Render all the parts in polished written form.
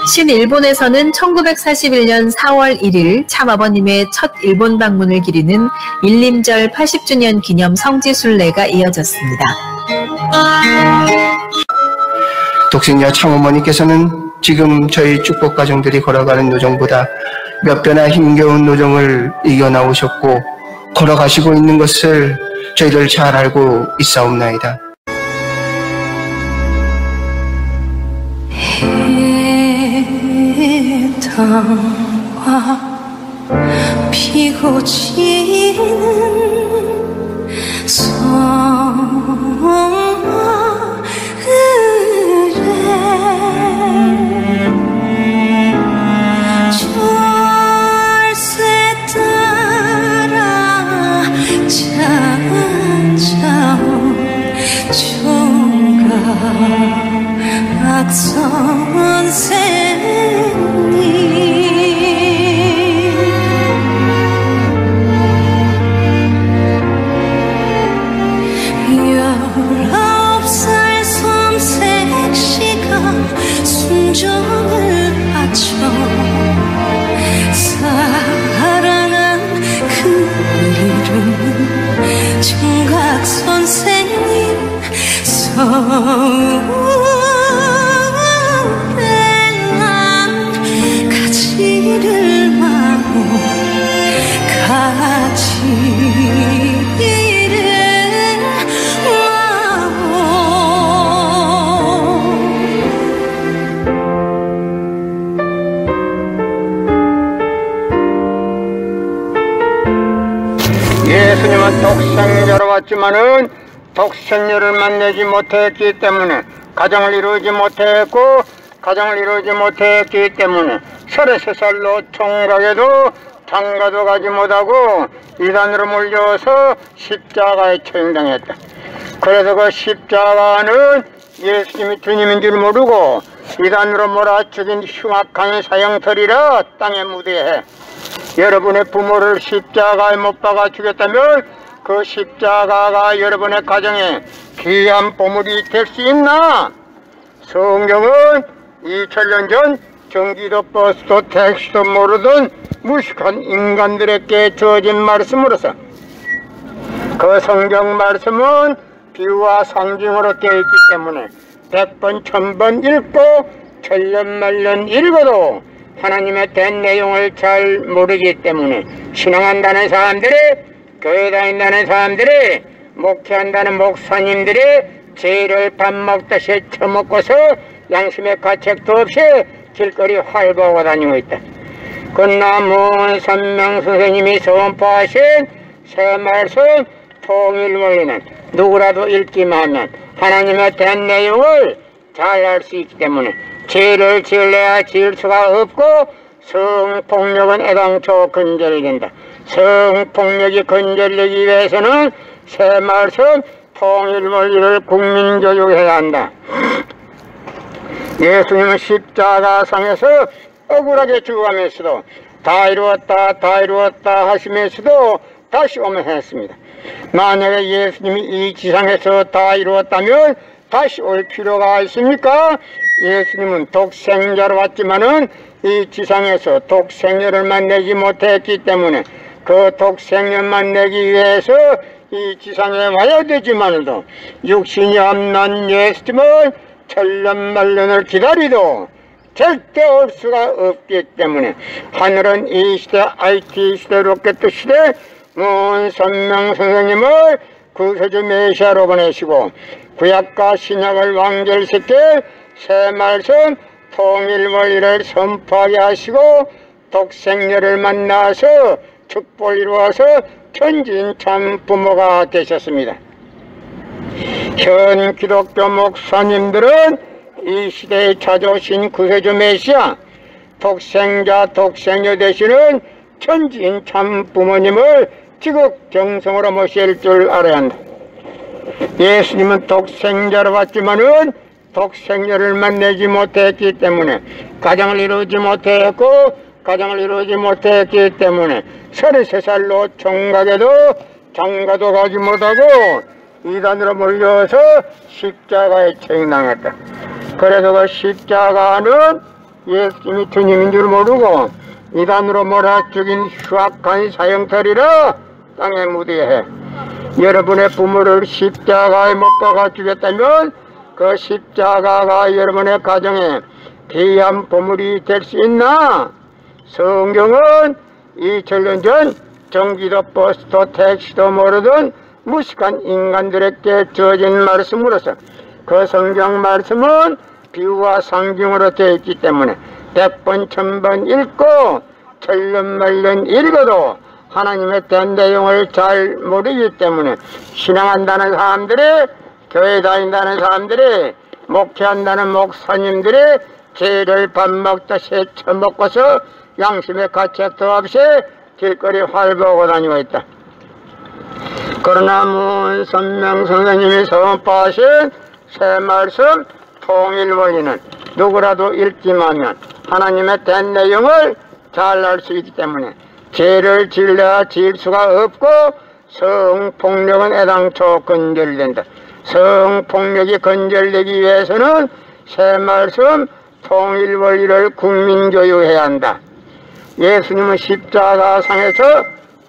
신일본에서는 1941년 4월 1일 참아버님의 첫 일본 방문을 기리는 일림절 80주년 기념 성지순례가 이어졌습니다. 독생자 참어머니께서는 지금 저희 축복가정들이 걸어가는 노정보다 몇 배나 힘겨운 노정을 이겨나오셨고 걸어가시고 있는 것을 저희들 잘 알고 있사옵나이다. 해당화 피고 지는 성마을에 절세 따라 찾아온 총각 선생님 19살 섬색시가 순정을 바쳐 사랑한 그 이름 총각 선생님 서울에 난 가지를 마고 가지를 마고 예수님은 독생자로 왔지만은 독생녀를 만나지 못했기 때문에 가정을 이루지 못했고 가정을 이루지 못했기 때문에 33살로 총각에도 장가도 가지 못하고 이단으로 몰려서 십자가에 처형당했다. 그래서 그 십자가는 예수님이 주님인 줄 모르고 이단으로 몰아 죽인 흉악한 사형터리라 땅에 무대해 여러분의 부모를 십자가에 못 박아 죽였다면 그 십자가가 여러분의 가정에 귀한 보물이 될 수 있나? 성경은 2000년 전 전기도 버스도 택시도 모르던 무식한 인간들에게 주어진 말씀으로서 그 성경 말씀은 비유와 상징으로 되어 있기 때문에 100번 1000번 읽고 천년만년 읽어도 하나님의 된 내용을 잘 모르기 때문에 신앙한다는 사람들이 교회 다닌다는 사람들이 목회한다는 목사님들이 죄를 밥 먹듯이 처먹고서 양심의 가책도 없이 길거리 활보하고 다니고 있다. 그러나 문선명 선생님이 선포하신 새 말씀 통일원리는 누구라도 읽기만 하면 하나님의 된 내용을 잘 알 수 있기 때문에 죄를 지을래야 지을 수가 없고 성폭력은 애당초 근절된다. 성폭력이 근절되기 위해서는 새 말씀 통일원리를 국민교육해야 한다. 예수님은 십자가상에서 억울하게 죽어가면서도 다 이루었다 다 이루었다 하시면서도 다시 오면 했습니다. 만약에 예수님이 이 지상에서 다 이루었다면 다시 올 필요가 있습니까? 예수님은 독생자로 왔지만은 이 지상에서 독생녀를 만나지 못했기 때문에 그 독생녀 만나기 위해서 이 지상에 와야 되지만도 육신이 없는 예수님은 천년만년을 기다리도 절대 올 수가 없기 때문에 하늘은 이 시대 IT 시대 로켓 시대 문선명 선생님을 구세주 메시아로 보내시고 구약과 신약을 완결시켜 새 말씀 통일원리를 선포하게 하시고 독생녀를 만나서 축복을 이루어서 천진 참 부모가 되셨습니다. 현 기독교 목사님들은 이 시대에 찾아오신 구세주 메시아 독생자 독생녀 되시는 천진 참 부모님을 지극정성으로 모실 줄 알아야 한다. 예수님은 독생자로 왔지만은 독생녀를 만나지 못했기 때문에 가정을 이루지 못했고 가정을 이루지 못했기 때문에 33살로 총각에도 장가도 가지 못하고 이단으로 몰려서 십자가에 처형당했다. 그래서 그 십자가는 예수님이 주님인 줄 모르고 이단으로 몰아 죽인 흉악한 사형털이라 땅에 묻어야 해. 여러분의 부모를 십자가에 못 박아 죽였다면 그 십자가가 여러분의 가정에 귀한 보물이 될 수 있나? 성경은 2000년 전 전기도 버스도 택시도 모르던 무식한 인간들에게 주어진 말씀으로서 그 성경 말씀은 비유와 상징으로 되어 있기 때문에 100번 1000번 읽고 천년만년 읽어도 하나님의 된 내용을 잘 모르기 때문에 신앙한다는 사람들이, 교회 다닌다는 사람들이, 목회한다는 목사님들이 죄를 밥 먹듯이 처먹고서 양심의 가책도 없이 길거리 활보하고 다니고 있다. 그러나 문선명 선생님이 선포하신 새 말씀 통일 원리는 누구라도 읽기만 하면 하나님의 된 내용을 잘 알 수 있기 때문에 죄를 질러야 질 수가 없고 성폭력은 애당초 건절된다. 성폭력이 건절되기 위해서는 새 말씀 통일 원리를 국민교육해야 한다. 예수님은 십자가상에서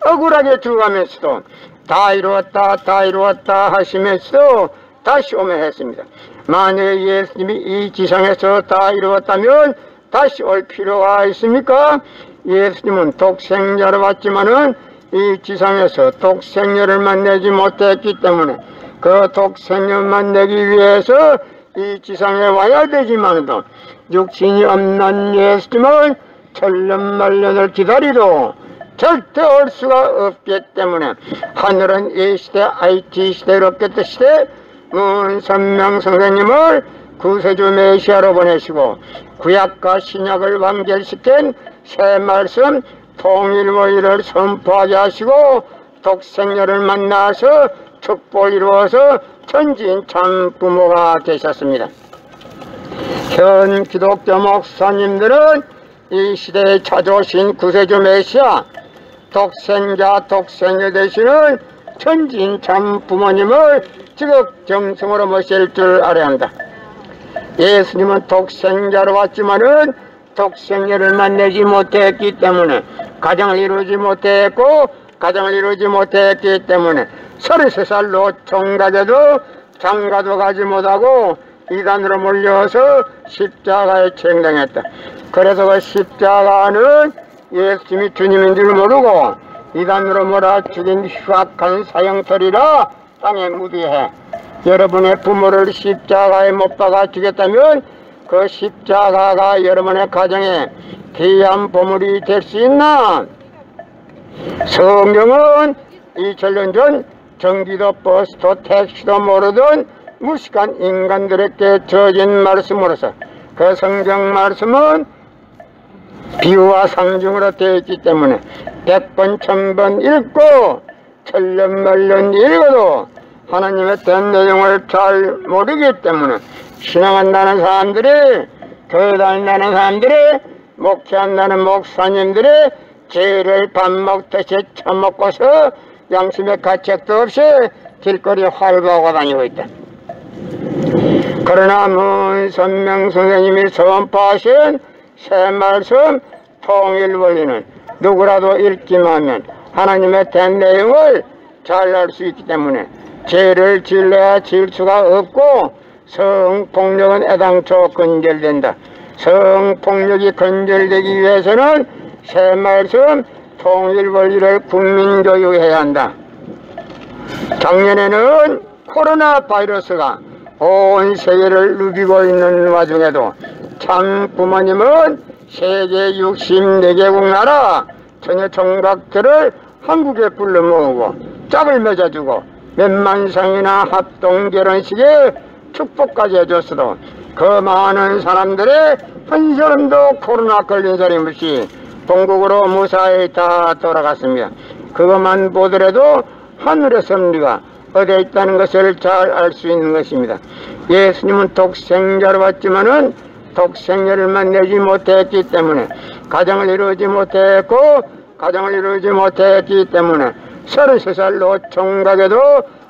억울하게 죽어가면서도 다 이루었다 다 이루었다 하시면서도 다시 오면 했습니다. 만약 예수님이 이 지상에서 다 이루었다면 다시 올 필요가 있습니까? 예수님은 독생자로 왔지만은 이 지상에서 독생녀를 만나지 못했기 때문에 그 독생녀를 만나기 위해서 이 지상에 와야 되지만도 육신이 없는 예수님은 천년만년을 기다리도 절대 올 수가 없기 때문에 하늘은 이 시대 IT 시대로 없겠다 시대 문선명 선생님을 구세주 메시아로 보내시고 구약과 신약을 완결시킨 새 말씀 통일 원리를 선포하게 하시고 독생녀를 만나서 축복을 이루어서 천지인 참 부모가 되셨습니다. 현 기독교 목사님들은 이 시대에 찾아오신 구세주 메시아 독생자 독생녀 되시는 천지인 참 부모님을 지극정성으로 모실 줄 알아야 한다. 예수님은 독생자로 왔지만은 독생녀를 만나지 못했기 때문에 가정을 이루지 못했고 가정을 이루지 못했기 때문에 33살로 총각에도 장가도 가지 못하고 이단으로 몰려서 십자가에 처형당했다. 그래서 그 십자가는 예수님이 주님인 줄 모르고 이단으로 몰아 죽인 흉악한 사형털이라 땅에 묻어야 해. 여러분의 부모를 십자가에 못 박아 죽였다면 그 십자가가 여러분의 가정에 귀한 보물이 될 수 있나? 성경은 2000년 전 전기도 버스도 택시도 모르던 무식한 인간들에게 주어진 말씀으로서 그 성경 말씀은 비유와 상징으로 되어 있기 때문에 100번 1000번 읽고 천년만년 읽어도 하나님의 된 내용을 잘 모르기 때문에 신앙한다는 사람들이, 교회 다닌다는 사람들이, 목회한다는 목사님들이 죄를 밥 먹듯이 처먹고서 양심의 가책도 없이 길거리 활보하고 다니고 있다. 그러나 문선명 선생님이 선포하신 새 말씀 통일 원리는 누구라도 읽기만 하면 하나님의 된 내용을 잘 알 수 있기 때문에 죄를 질러야 질 수가 없고 성폭력은 애당초 건절된다. 성폭력이 건절되기 위해서는 새 말씀 통일 원리를 국민교육해야 한다. 작년에는 코로나 바이러스가 온 세계를 누비고 있는 와중에도 참 부모님은 세계 64개국 나라 처녀 총각들을 한국에 불러 모으고 짝을 맺어주고 몇만 상이나 합동 결혼식에 축복까지 해줬어도 그 많은 사람들이 한 사람도 코로나 걸린 사람이 없이 본국으로 무사히 다 돌아갔습니다. 그것만 보더라도 하늘의 섭리가 어디에 있다는 것을 잘 알 수 있는 것입니다. 예수님은 독생자로 왔지만은 독생녀를 만나지 못했기 때문에 가정을 이루지 못했고 가정을 이루지 못했기 때문에 33살로 총각에도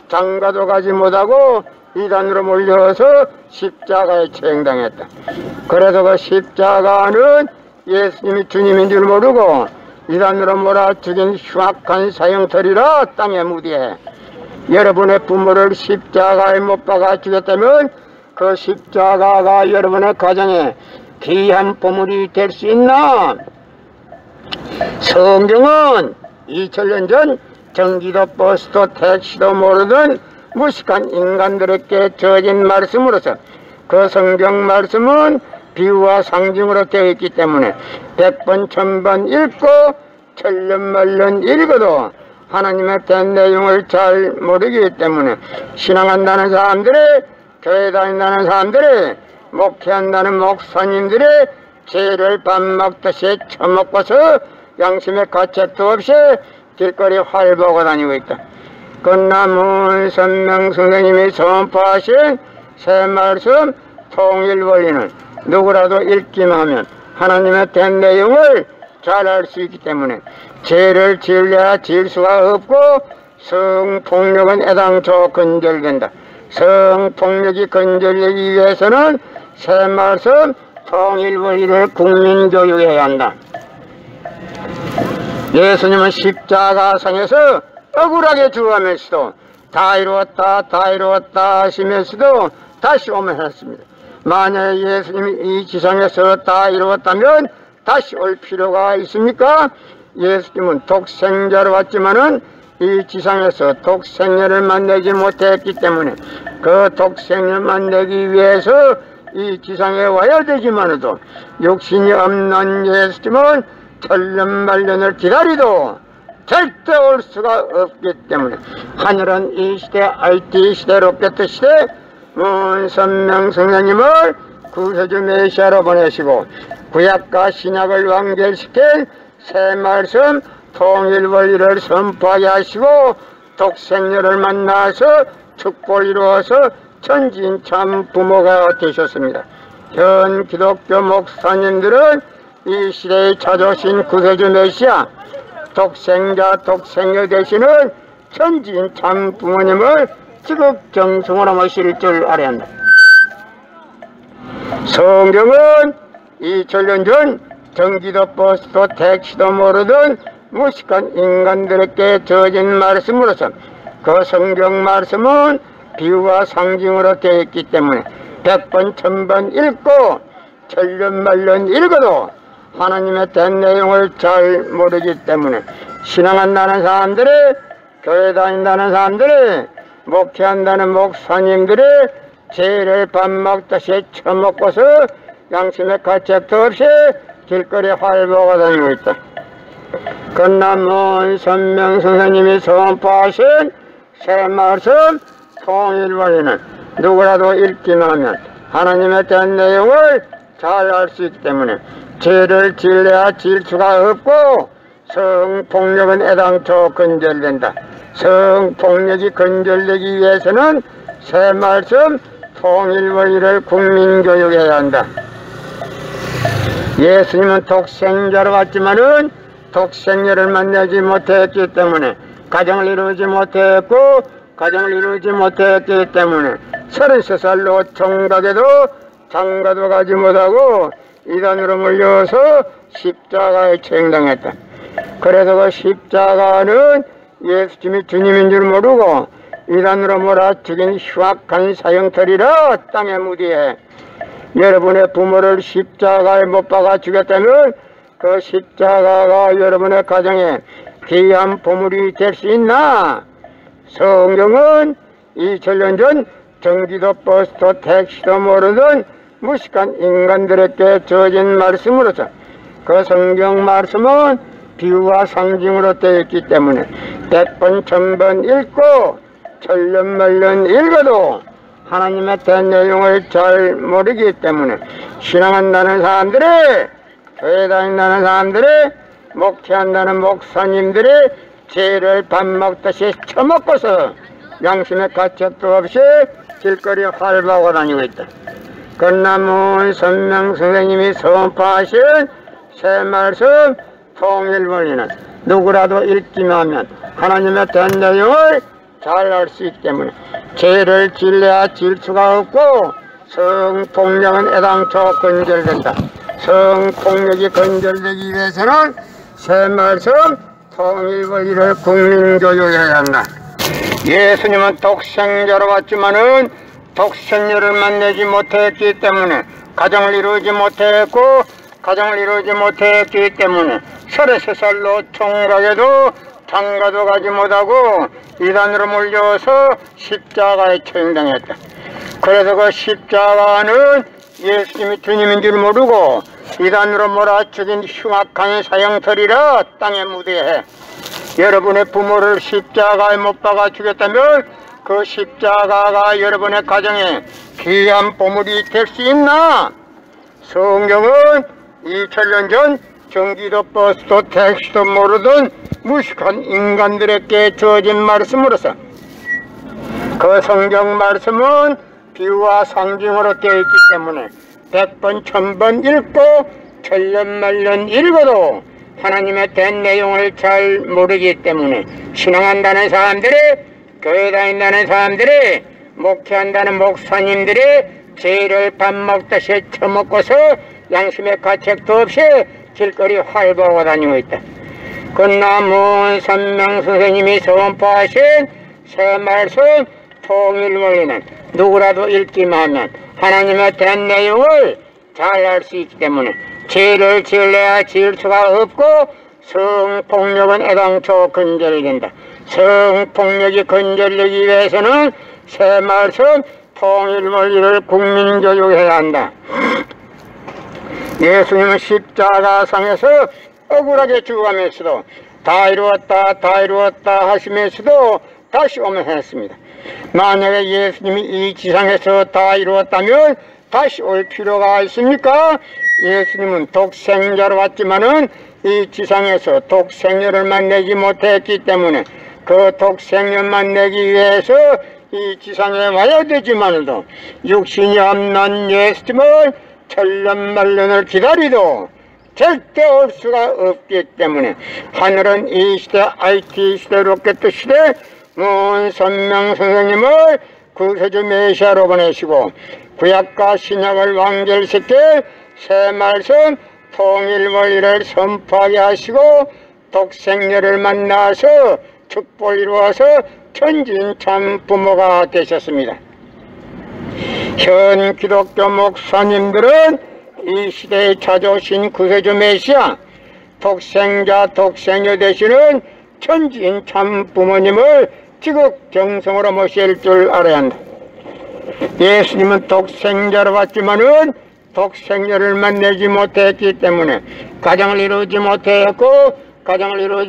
장가도 가지 못하고 이단으로 몰려서 십자가에 처형당했다. 그래서 그 십자가는 예수님이 주님인 줄 모르고 이단으로 몰아 죽인 흉악한 사형터리라 땅에 무디해. 여러분의 부모를 십자가에 못 박아 죽였다면 그 십자가가 여러분의 가정에 귀한 보물이 될 수 있나? 성경은 2000년 전 전기도 버스도 택시도 모르던 무식한 인간들에게 주어진 말씀으로서 그 성경 말씀은 비유와 상징으로 되어 있기 때문에 100번 1000번 읽고 천년만년 읽어도 하나님의 된 내용을 잘 모르기 때문에 신앙한다는 사람들이, 교회 다닌다는 사람들이, 목회한다는 목사님들이 죄를 밥 먹듯이 처먹고서 양심의 가책도 없이 길거리 활보고 다니고 있다. 건남훈 선명 선생님이 선포하신 새 말씀 통일 원리는 누구라도 읽기만 하면 하나님의 된 내용을 잘 알 수 있기 때문에 죄를 지으려야 지을 수가 없고 성폭력은 애당초 근절된다. 성폭력이 근절되기 위해서는 새 말씀 통일 원리를 국민교육해야 한다. 예수님은 십자가상에서 억울하게 죽으면서도 다 이루었다 다 이루었다 하시면서도 다시 오면했습니다. 만약에 예수님이 이 지상에서 다 이루었다면 다시 올 필요가 있습니까? 예수님은 독생자로 왔지만은 이 지상에서 독생녀를 만나지 못했기 때문에 그 독생녀를 만나기 위해서 이 지상에 와야 되지만도 육신이 없는 예수님은 천년만년을 기다리도 절대 올 수가 없기 때문에 하늘은 이 시대 IT 시대 로켓 시대 문선명 선생님을 구세주 메시아로 보내시고 구약과 신약을 완결시킨 새 말씀 통일 원리를 선포하게 하시고 독생녀를 만나서 축복을 이루어서 천진 참 부모가 되셨습니다. 현 기독교 목사님들은 이 시대에 찾아오신 구세주 메시아 독생자 독생녀 되시는 천진 참 부모님을 지극정성으로 모실 줄 알아야 한다. 성경은 2000년 전 전기도 버스도 택시도 모르던 무식한 인간들에게 주어진 말씀으로서 그 성경 말씀은 비유와 상징으로 되어 있기 때문에 100번 1000번 읽고 천년만년 읽어도 하나님의 된 내용을 잘 모르기 때문에 신앙한다는 사람들이, 교회 다닌다는 사람들이, 목회한다는 목사님들이 죄를 밥 먹듯이 처먹고서 양심의 가책도 없이 길거리 활보가 다니고 있다. 건남문 선명 선생님이 선포하신 새 말씀 통일 원리는 누구라도 읽기만 하면 하나님의 된 내용을 잘 알 수 있기 때문에 죄를 지으려야 지을 수가 없고 성폭력은 애당초 근절된다. 성폭력이 근절되기 위해서는 새 말씀 통일 원리를 국민교육해야 한다. 예수님은 독생자로 왔지만은 독생녀를 만나지 못했기 때문에 가정을 이루지 못했고 가정을 이루지 못했기 때문에 33살로 총각에도 장가도 가지 못하고 이단으로 몰려서 십자가에 처형당했다. 그래서 그 십자가는 예수님이 주님인 줄 모르고 이단으로 몰아 죽인 흉악한 사형터리라 땅에 무디해. 여러분의 부모를 십자가에 못 박아 죽였다면 그 십자가가 여러분의 가정에 귀한 보물이 될 수 있나? 성경은 2000년 전 전기도 버스도 택시도 모르던 무식한 인간들에게 주어진 말씀으로서 그 성경 말씀은 비유와 상징으로 되어 있기 때문에 100번 1000번 읽고 천년만년 읽어도 하나님의 된 내용을 잘 모르기 때문에 신앙한다는 사람들이, 교회 다닌다는 사람들이, 목회한다는 목사님들이 죄를 밥 먹듯이 처먹고서 양심의 가책도 없이 길거리 활보하고 다니고 있다. 건남문 선명 선생님이 선포하신 새 말씀 통일 원리는 누구라도 읽기만 하면 하나님의 된 내용을 잘할 수 있기 때문에 죄를 질려야 질 수가 없고 성폭력은 애당초 근절된다. 성폭력이 근절되기 위해서는 새말씀 통일권리를 국민교육해야 한다. 예수님은 독생자로 왔지만은 독생녀를 만나지 못했기 때문에 가정을 이루지 못했고 가정을 이루지 못했기 때문에 33살로 총각에도 장가도 가지 못하고 이단으로 몰려서 십자가에 처형당했다. 그래서 그 십자가는 예수님이 주님인 줄 모르고 이단으로 몰아죽인 흉악한 사형터리라 땅에 무대해 여러분의 부모를 십자가에 못 박아 죽였다면 그 십자가가 여러분의 가정에 귀한 보물이 될 수 있나? 성경은 2000년 전 경기도 버스도 택시도 모르던 무식한 인간들에게 주어진 말씀으로서 그 성경 말씀은 비유와 상징으로 되어 있기 때문에 100번 1000번 읽고 천년만년 읽어도 하나님의 된 내용을 잘 모르기 때문에 신앙한다는 사람들이 교회 다닌다는 사람들이 목회한다는 목사님들이 죄를 밥 먹듯이 처먹고서 양심의 가책도 없이 길거리 활보하고 다니고 있다. 그러나 문 선명 선생님이 선포하신 새 말씀 통일원리는 누구라도 읽기만 하면 하나님의 된 내용을 잘 알 수 있기 때문에 죄를 지을래야 지을 수가 없고 성폭력은 애당초 근절된다. 성폭력이 근절되기 위해서는 새 말씀 통일원리를 국민교육해야 한다. 예수님은 십자가상에서 억울하게 죽어가면서도 다 이루었다 하시면서도 다시 오면 했습니다. 만약에 예수님이 이 지상에서 다 이루었다면 다시 올 필요가 있습니까? 예수님은 독생자로 왔지만은 이 지상에서 독생녀를 만나지 못했기 때문에 그 독생녀 만나기 위해서 이 지상에 와야 되지만도 육신이 없는 예수님은 천년만년을 기다리도 절대 올 수가 없기 때문에 하늘은 이 시대 IT 시대 로켓 시대 문선명 선생님을 구세주 메시아로 보내시고 구약과 신약을 완결시켜 새 말씀 통일원리를 선포하게 하시고 독생녀를 만나서 축복을 이루어서 천진 참 부모가 되셨습니다. 현 기독교 목사님들은 이 시대에 찾아오신 구세주 메시아 독생녀 되시는 천진 참 부모님을 지극정성으로 모실 줄 알아야 한다. 예수님은 독생자로 왔지만은 독생녀를 만나지 못했기 때문에 가정을 이루지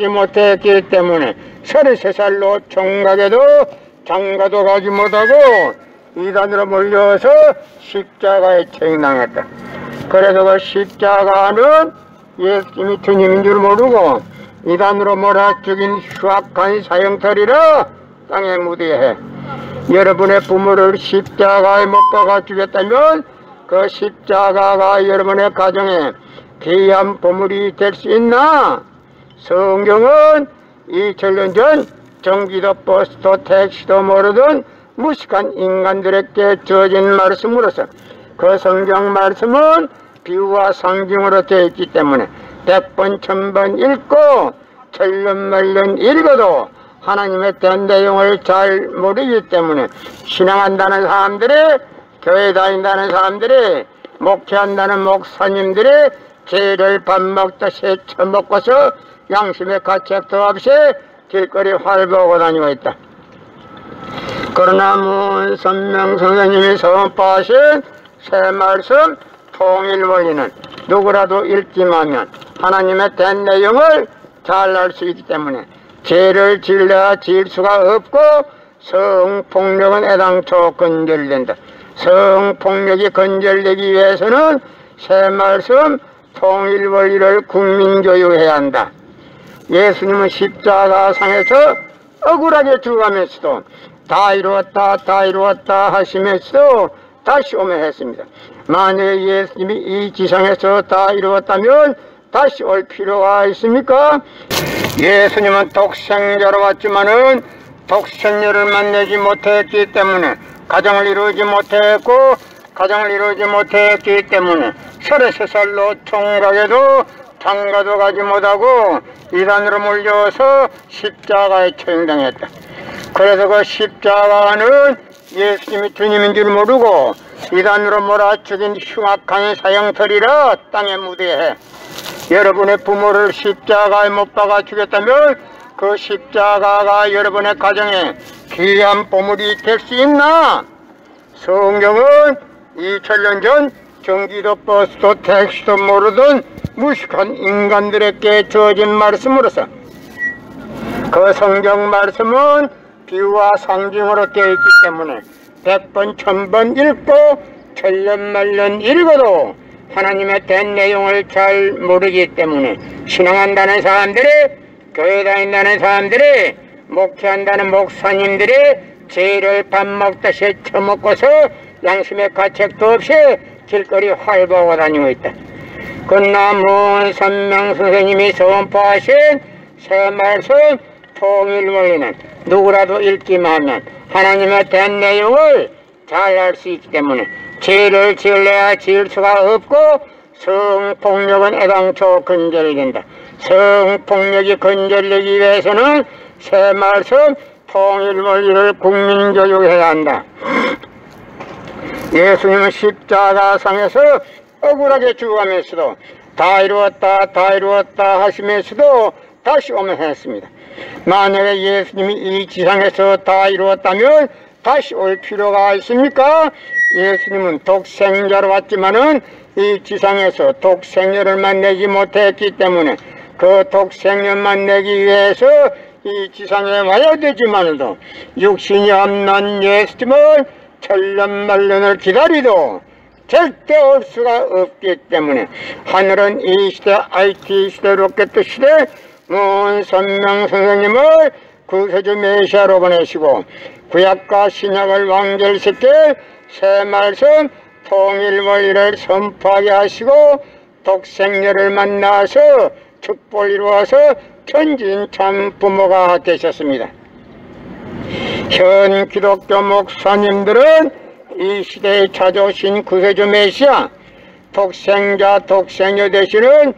못했기 때문에 33살로 총각에도 장가도 가지 못하고 이단으로 몰려서 십자가에 처형당했다. 그래서 그 십자가는 예수님이 주님인 줄 모르고 이단으로 몰아 죽인 흉악한 사형터리라 땅에 무대해 여러분의 부모를 십자가에 못 박아 죽였다면 그 십자가가 여러분의 가정에 귀한 보물이 될 수 있나? 성경은 2000년 전 경기도 버스도 택시도 모르던 무식한 인간들에게 주어진 말씀으로서 그 성경 말씀은 비유와 상징으로 되어 있기 때문에 100번 1000번 읽고 천년만년 읽어도 하나님의 된 내용을 잘 모르기 때문에 신앙한다는 사람들이 교회 다닌다는 사람들이 목회한다는 목사님들이 죄를 밥 먹듯이 처먹고서 양심의 가책도 없이 길거리 활보하고 다니고 있다. 그러나 문선명 선생님이 선포하신 새 말씀 통일원리는 누구라도 읽기만 하면 하나님의 된 내용을 잘 알 수 있기 때문에 죄를 지을래야 지을 수가 없고 성폭력은 애당초 근절된다. 성폭력이 근절되기 위해서는 새 말씀 통일원리를 국민교육해야 한다. 예수님은 십자가상에서 억울하게 죽어가면서도 다 이루었다 하시면서도 다시 오면 했습니다. 만약에 예수님이 이 지상에서 다 이루었다면 다시 올 필요가 있습니까? 예수님은 독생자로 왔지만은 독생녀를 만나지 못했기 때문에 가정을 이루지 못했고, 가정을 이루지 못했기 때문에 33살로 총각에도 장가도 가지 못하고 이단으로 몰려서 십자가에 처형당했다. 그래서 그 십자가는 예수님이 주님인 줄 모르고 이단으로 몰아죽인 흉악한 사형터리라 땅에 무대해. 여러분의 부모를 십자가에 못 박아 죽였다면 그 십자가가 여러분의 가정에 귀한 보물이 될 수 있나? 성경은 2000년 전 경기도 버스도 택시도 모르던 무식한 인간들에게 주어진 말씀으로서 그 성경 말씀은 비유와 상징으로 되어 있기 때문에 100번 1000번 읽고 천년만년 읽어도 하나님의 된 내용을 잘 모르기 때문에 신앙한다는 사람들이, 교회 다닌다는 사람들이, 목회한다는 목사님들이 죄를 밥 먹듯이 처먹고서 양심의 가책도 없이 길거리 활보하고 다니고 있다. 그러나 문선명 선생님이 선포하신 새 말씀 통일원리는 누구라도 읽기만 하면 하나님의 된 내용을 잘 알 수 있기 때문에 죄를 지을래야 지을 수가 없고 성폭력은 애당초 근절이 된다. 성폭력이 건절되기 위해서는 새 말씀 통일원리를 국민교육해야 한다. 예수님은 십자가상에서 억울하게 죽어가면서도 다 이루었다 다 이루었다 하시면서도 다시 오면 했습니다. 만약에 예수님이 이 지상에서 다 이루었다면 다시 올 필요가 있습니까? 예수님은 독생자로 왔지만은 이 지상에서 독생녀를 만나지 못했기 때문에 그 독생녀 만나기 위해서 이 지상에 와야 되지만도 육신이 없는 예수님은 천년만년을 기다리도 절대 올 수가 없기 때문에 하늘은 이 시대 IT 시대 로켓 시대 문선명 선생님을 구세주 메시아로 보내시고 구약과 신약을 완결시켜 새 말씀 통일원리를 선포하게 하시고 독생녀를 만나서 축복을 이루어서 천진 참 부모가 되셨습니다. 현 기독교 목사님들은 이 시대에 찾아오신 구세주 메시아 독생자 독생녀 되시는